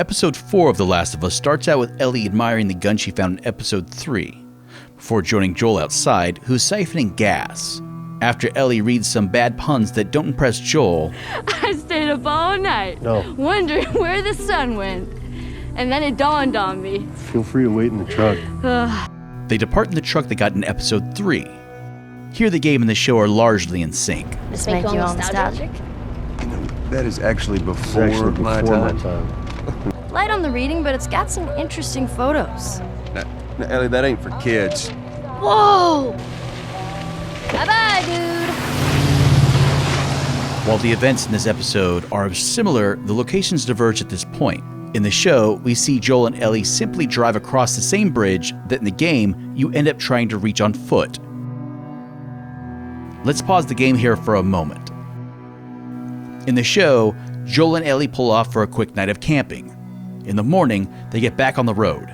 Episode 4 of The Last of Us starts out with Ellie admiring the gun she found in Episode 3, before joining Joel outside, who's siphoning gas. After Ellie reads some bad puns that don't impress Joel, I stayed up all night, wondering where the sun went. And then it dawned on me. Feel free to wait in the truck. They depart in the truck they got in Episode 3. Here the game and the show are largely in sync. This make you all nostalgic? That is actually before my time. Light on the reading, but it's got some interesting photos. Now, Ellie, that ain't for kids. Whoa! Bye-bye, dude. While the events in this episode are similar, the locations diverge at this point. In the show, we see Joel and Ellie simply drive across the same bridge that in the game, you end up trying to reach on foot. Let's pause the game here for a moment. In the show, Joel and Ellie pull off for a quick night of camping. In the morning, they get back on the road.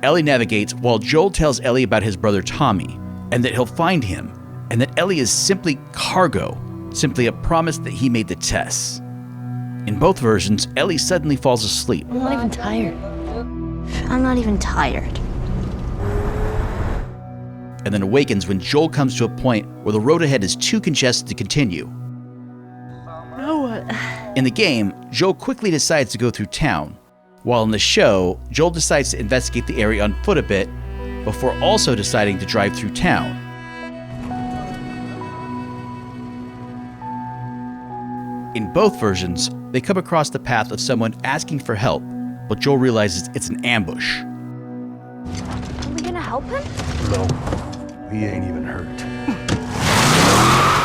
Ellie navigates while Joel tells Ellie about his brother Tommy, and that he'll find him, and that Ellie is simply cargo, simply a promise that he made the tests. In both versions, Ellie suddenly falls asleep. I'm not even tired. I'm not even tired. And then awakens when Joel comes to a point where the road ahead is too congested to continue. Now what? In the game, Joel quickly decides to go through town, while in the show, Joel decides to investigate the area on foot a bit, before also deciding to drive through town. In both versions, they come across the path of someone asking for help, but Joel realizes it's an ambush. Are we gonna help him? No, he ain't even hurt.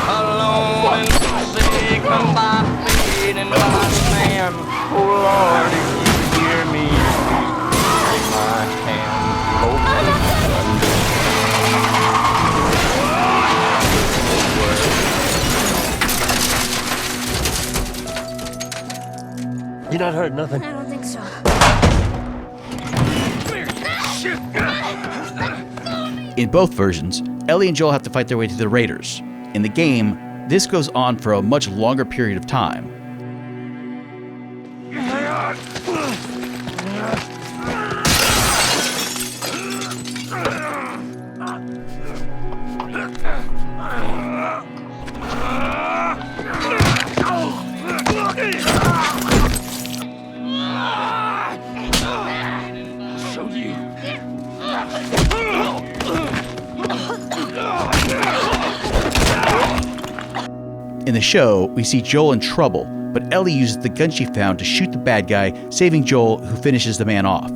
Alone and sick from my feet and my stand. Oh Lord, if you hear me, take my hand. You're not hurt, nothing. I don't think so. In both versions, Ellie and Joel have to fight their way through the raiders. In the game, this goes on for a much longer period of time. In the show, we see Joel in trouble, but Ellie uses the gun she found to shoot the bad guy, saving Joel, who finishes the man off.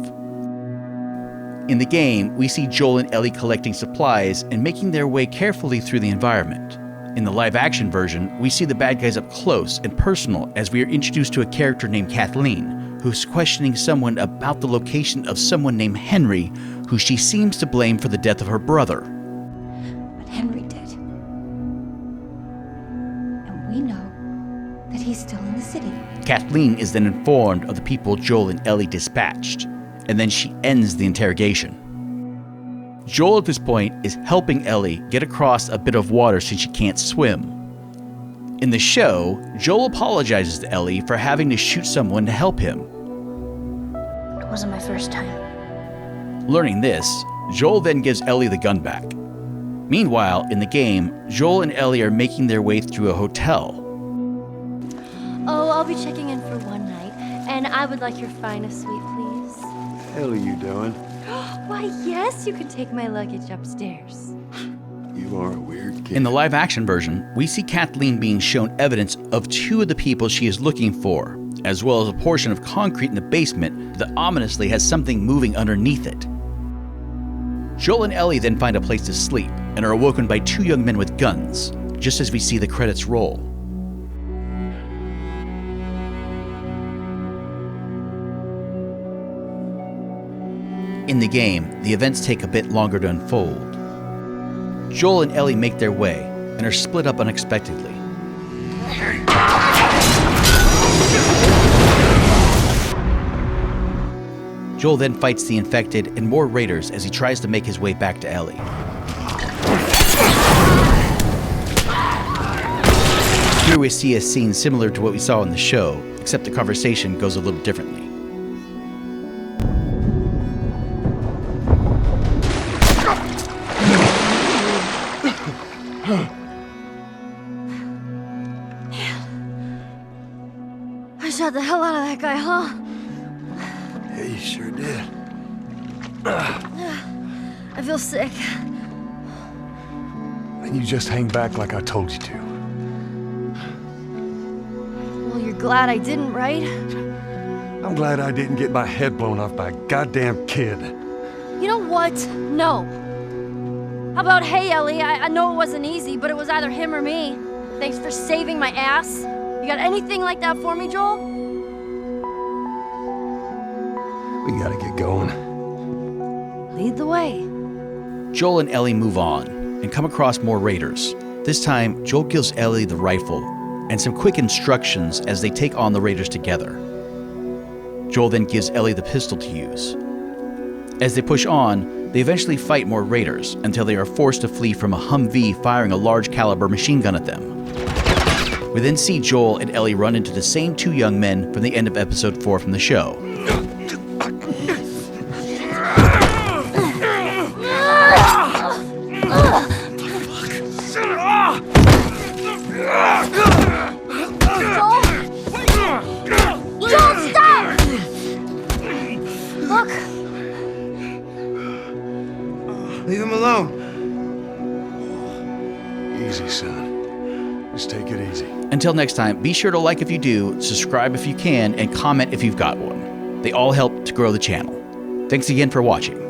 In the game, we see Joel and Ellie collecting supplies and making their way carefully through the environment. In the live-action version, we see the bad guys up close and personal as we are introduced to a character named Kathleen, who's questioning someone about the location of someone named Henry, who she seems to blame for the death of her brother. But Henry did. And we know that he's still in the city. Kathleen is then informed of the people Joel and Ellie dispatched, and then she ends the interrogation. Joel at this point is helping Ellie get across a bit of water since she can't swim. In the show, Joel apologizes to Ellie for having to shoot someone to help him. It wasn't my first time. Learning this, Joel then gives Ellie the gun back. Meanwhile, in the game, Joel and Ellie are making their way through a hotel. Oh, I'll be checking in for one night, and I would like your finest suite, please. Hell are you doing? Why, yes, you can take my luggage upstairs. You are a weird kid. In the live-action version, we see Kathleen being shown evidence of two of the people she is looking for, as well as a portion of concrete in the basement that ominously has something moving underneath it. Joel and Ellie then find a place to sleep and are awoken by two young men with guns, just as we see the credits roll. In the game, the events take a bit longer to unfold. Joel and Ellie make their way and are split up unexpectedly. Joel then fights the infected and more raiders as he tries to make his way back to Ellie. Here we see a scene similar to what we saw in the show, except the conversation goes a little differently. that guy, huh? Yeah, you sure did. I feel sick. And you just hang back like I told you to. Well, you're glad I didn't, right? I'm glad I didn't get my head blown off by a goddamn kid. You know what? No. How about, hey, Ellie, I know it wasn't easy, but it was either him or me. Thanks for saving my ass. You got anything like that for me, Joel? We gotta get going. Lead the way. Joel and Ellie move on and come across more raiders. This time, Joel gives Ellie the rifle and some quick instructions as they take on the raiders together. Joel then gives Ellie the pistol to use. As they push on, they eventually fight more raiders until they are forced to flee from a Humvee firing a large caliber machine gun at them. We then see Joel and Ellie run into the same two young men from the end of episode 4 from the show. Joel, stop! Look! Leave him alone. Easy, son. Just take it easy. Until next time, be sure to like if you do, subscribe if you can, and comment if you've got one. They all help to grow the channel. Thanks again for watching.